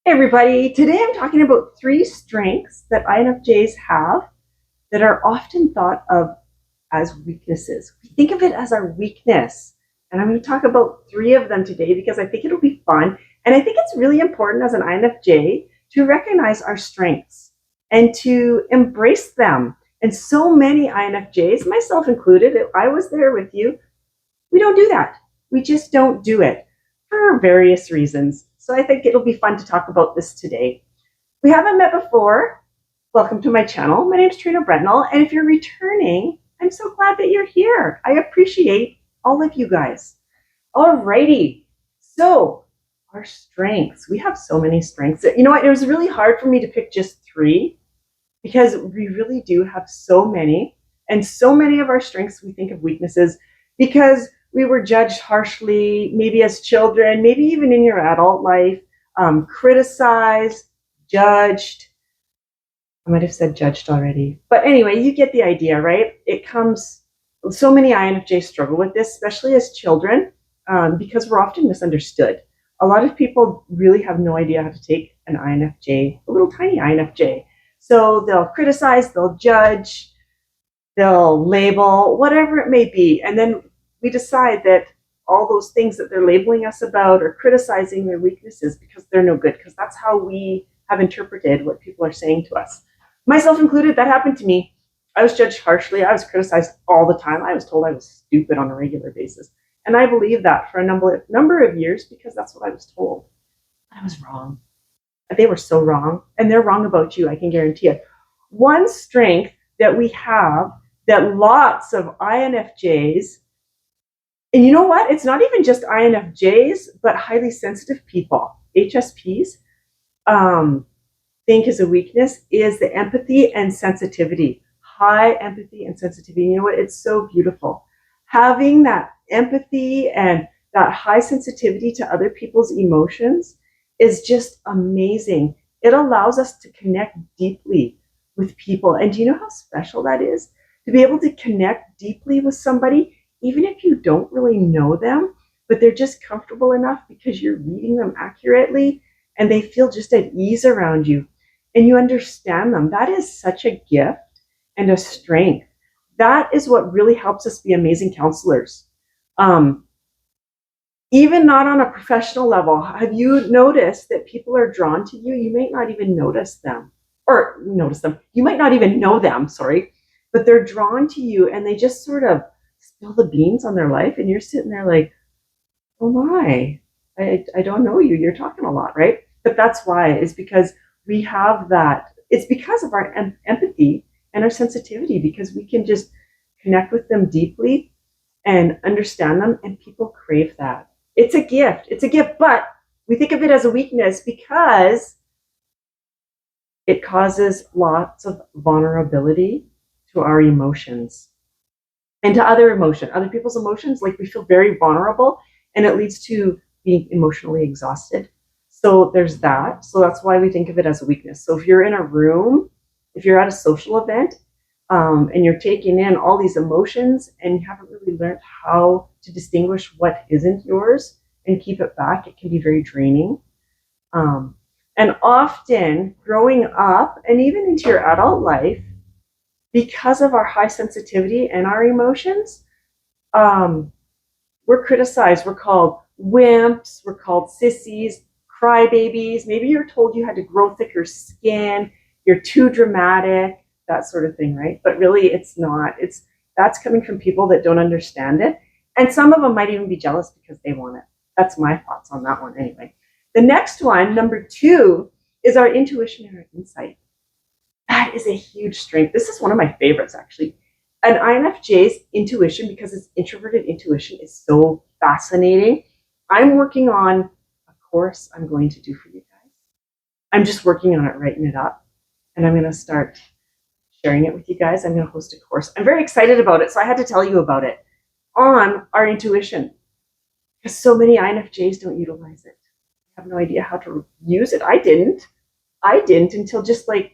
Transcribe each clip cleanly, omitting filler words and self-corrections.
Hey everybody, today I'm talking about 3 strengths that INFJs have that are often thought of as weaknesses. We think of it as our weakness. And I'm going to talk about 3 of them today because I think it'll be fun. And I think it's really important as an INFJ to recognize our strengths and to embrace them. And so many INFJs, myself included, I was there with you, we don't do that. We just don't do it for various reasons. So I think it'll be fun to talk about this today. We haven't met before. Welcome to my channel. My name is Trina Brentnell, and if you're returning, I'm so glad that you're here. I appreciate all of you guys. Alrighty, so our strengths. We have so many strengths. You know what? It was really hard for me to pick just 3 because we really do have so many, and so many of our strengths we think of weaknesses because we were judged harshly, maybe as children, maybe even in your adult life, criticized, judged. I might have said judged already. But anyway, you get the idea, right? It comes, so many INFJs struggle with this, especially as children, because we're often misunderstood. A lot of people really have no idea how to take an INFJ, a little tiny INFJ. So they'll criticize, they'll judge, they'll label, whatever it may be. And then we decide that all those things that they're labeling us about or criticizing their weaknesses because they're no good, because that's how we have interpreted what people are saying to us. Myself included, that happened to me. I was judged harshly. I was criticized all the time. I was told I was stupid on a regular basis. And I believed that for a number of years because that's what I was told. I was wrong. They were so wrong. And they're wrong about you, I can guarantee it. One strength that we have that lots of INFJs, and you know what? It's not even just INFJs, but highly sensitive people, HSPs, think is a weakness is the empathy and sensitivity. High empathy and sensitivity. You know what? It's so beautiful. Having that empathy and that high sensitivity to other people's emotions is just amazing. It allows us to connect deeply with people. And do you know how special that is? To be able to connect deeply with somebody, even if you don't really know them, but they're just comfortable enough because you're reading them accurately and they feel just at ease around you and you understand them. That is such a gift and a strength. That is what really helps us be amazing counselors. Even not on a professional level, have you noticed that people are drawn to you? You might not even notice them. You might not even know them, sorry, but they're drawn to you and they just sort of spill the beans on their life and you're sitting there like, oh my, I don't know you. You're talking a lot, right? But that's why, is because we have that. It's because of our empathy and our sensitivity, because we can just connect with them deeply and understand them, and people crave that. It's a gift. It's a gift, but we think of it as a weakness because it causes lots of vulnerability to our emotions and to other people's emotions. Like, we feel very vulnerable and it leads to being emotionally exhausted. So there's that. So that's why we think of it as a weakness. So if you're in a room, if you're at a social event, and you're taking in all these emotions and you haven't really learned how to distinguish what isn't yours and keep it back, it can be very draining. And often growing up and even into your adult life, because of our high sensitivity and our emotions, we're criticized. We're called wimps. We're called sissies, crybabies. Maybe you're told you had to grow thicker skin. You're too dramatic, that sort of thing, right? But really, it's not. That's coming from people that don't understand it. And some of them might even be jealous because they want it. That's my thoughts on that one anyway. The next one, number 2, is our intuition and our insight. That is a huge strength. This is one of my favorites, actually. An INFJ's intuition, because it's introverted intuition, is so fascinating. I'm working on a course I'm going to do for you guys. I'm just working on it, writing it up, and I'm going to start sharing it with you guys. I'm going to host a course. I'm very excited about it, so I had to tell you about it, on our intuition, because so many INFJs don't utilize it. I have no idea how to use it. I didn't until just like,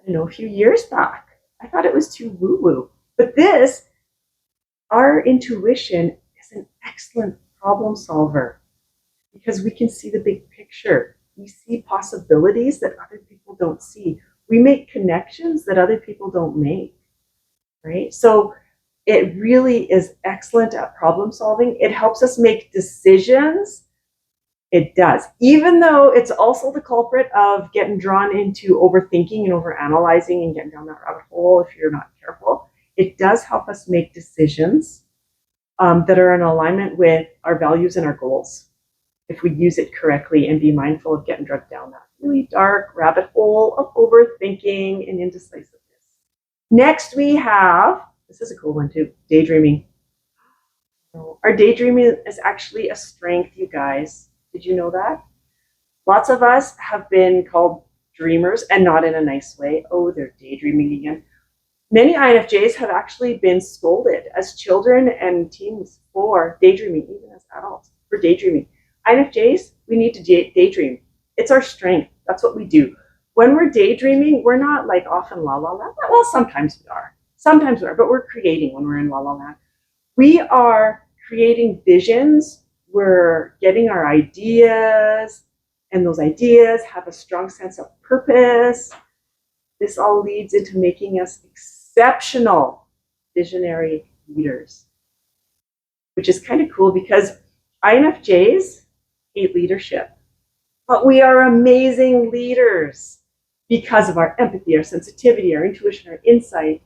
I don't know, a few years back. I thought it was too woo-woo. But our intuition is an excellent problem solver because we can see the big picture. we see possibilities that other people don't see. We make connections that other people don't make, right? So it really is excellent at problem solving. It helps us make decisions. It does. Even though it's also the culprit of getting drawn into overthinking and overanalyzing and getting down that rabbit hole if you're not careful, it does help us make decisions that are in alignment with our values and our goals if we use it correctly and be mindful of getting dragged down that really dark rabbit hole of overthinking and indecisiveness. Next, we have, this is a cool one too, daydreaming. Our daydreaming is actually a strength, you guys. Did you know that? Lots of us have been called dreamers, and not in a nice way. Oh, they're daydreaming again. Many INFJs have actually been scolded as children and teens for daydreaming, even as adults, for daydreaming. INFJs, we need to daydream. It's our strength. That's what we do. When we're daydreaming, we're not like off in la la land. Well, sometimes we are. Sometimes we are, but we're creating when we're in la la land. We are creating visions. We're getting our ideas, and those ideas have a strong sense of purpose. This all leads into making us exceptional visionary leaders, which is kind of cool because INFJs hate leadership, but we are amazing leaders because of our empathy, our sensitivity, our intuition, our insight,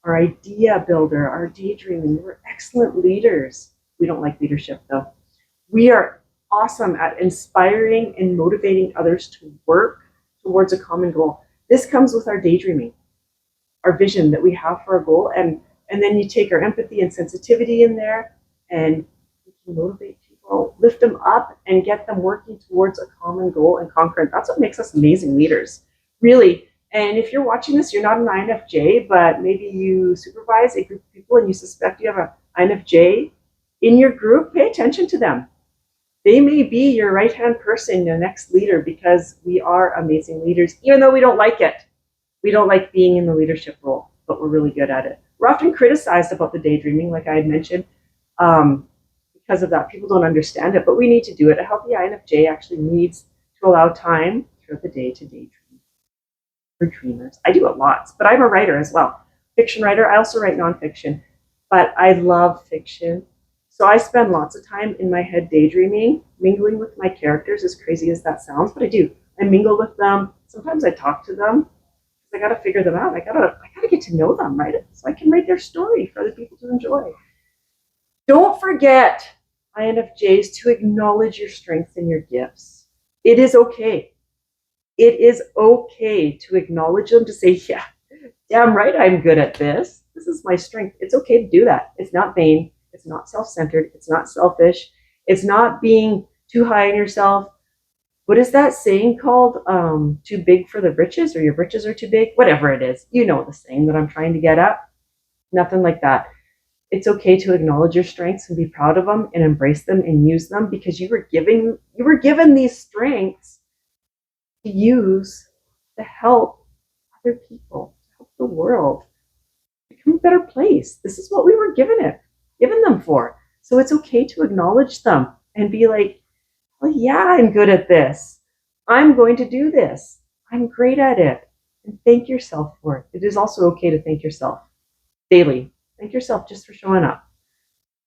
our idea builder, our daydreaming. We're excellent leaders. We don't like leadership though. We are awesome at inspiring and motivating others to work towards a common goal. This comes with our daydreaming, our vision that we have for a goal, and then you take our empathy and sensitivity in there, and we can motivate people, lift them up, and get them working towards a common goal and conquer it. That's what makes us amazing leaders, really. And if you're watching this, you're not an INFJ, but maybe you supervise a group of people and you suspect you have an INFJ in your group, pay attention to them. They may be your right-hand person, your next leader, because we are amazing leaders, even though we don't like it. We don't like being in the leadership role, but we're really good at it. We're often criticized about the daydreaming, like I had mentioned, because of that. People don't understand it, but we need to do it. A healthy INFJ actually needs to allow time throughout the day to daydream. For dreamers. I do it lots, but I'm a writer as well. Fiction writer. I also write nonfiction, but I love fiction. So I spend lots of time in my head daydreaming, mingling with my characters, as crazy as that sounds, but I do. I mingle with them. Sometimes I talk to them. I got to figure them out. I gotta get to know them, right? So I can write their story for other people to enjoy. Don't forget, INFJs, to acknowledge your strengths and your gifts. It is okay. It is okay to acknowledge them, to say, yeah, damn right, I'm good at this. This is my strength. It's okay to do that. It's not vain. It's not self-centered. It's not selfish. It's not being too high on yourself. What is that saying called? Too big for the britches, or your britches are too big? Whatever it is. You know the saying that I'm trying to get at. Nothing like that. It's okay to acknowledge your strengths and be proud of them and embrace them and use them, because you were given these strengths to use to help other people, to help the world become a better place. This is what we were given them for. So it's okay to acknowledge them and be like, well, yeah, I'm good at this. I'm going to do this. I'm great at it. And thank yourself for it. It is also okay to thank yourself daily. Thank yourself just for showing up.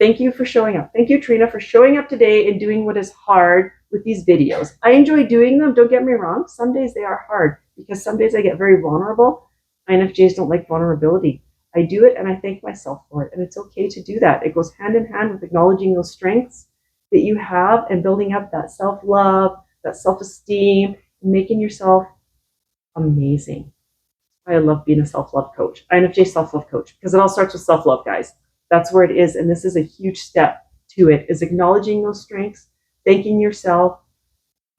Thank you for showing up. Thank you, Trina, for showing up today and doing what is hard with these videos. I enjoy doing them. Don't get me wrong. Some days they are hard because some days I get very vulnerable. INFJs don't like vulnerability. I do it and I thank myself for it. And it's okay to do that. It goes hand in hand with acknowledging those strengths that you have and building up that self-love, that self-esteem, and making yourself amazing. I love being a self-love coach, INFJ self-love coach, because it all starts with self-love, guys. That's where it is. And this is a huge step to it, is acknowledging those strengths, thanking yourself,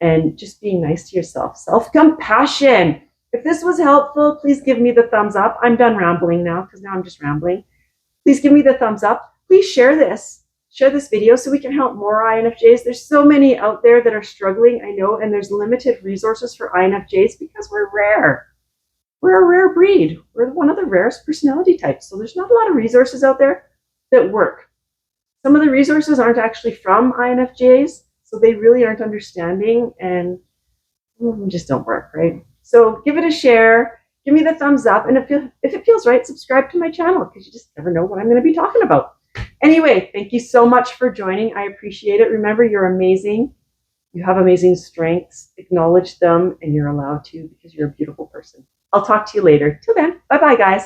and just being nice to yourself. Self-compassion. If this was helpful, please give me the thumbs up. I'm done rambling now, because now I'm just rambling. Please give me the thumbs up. Please share this. Share this video so we can help more INFJs. There's so many out there that are struggling, I know, and there's limited resources for INFJs because we're rare. We're a rare breed. We're one of the rarest personality types. So there's not a lot of resources out there that work. Some of the resources aren't actually from INFJs, so they really aren't understanding, and some of them just don't work, right? So give it a share. Give me the thumbs up. And if it feels right, subscribe to my channel because you just never know what I'm going to be talking about. Anyway, thank you so much for joining. I appreciate it. Remember, you're amazing. You have amazing strengths. Acknowledge them, and you're allowed to because you're a beautiful person. I'll talk to you later. Till then, bye-bye, guys.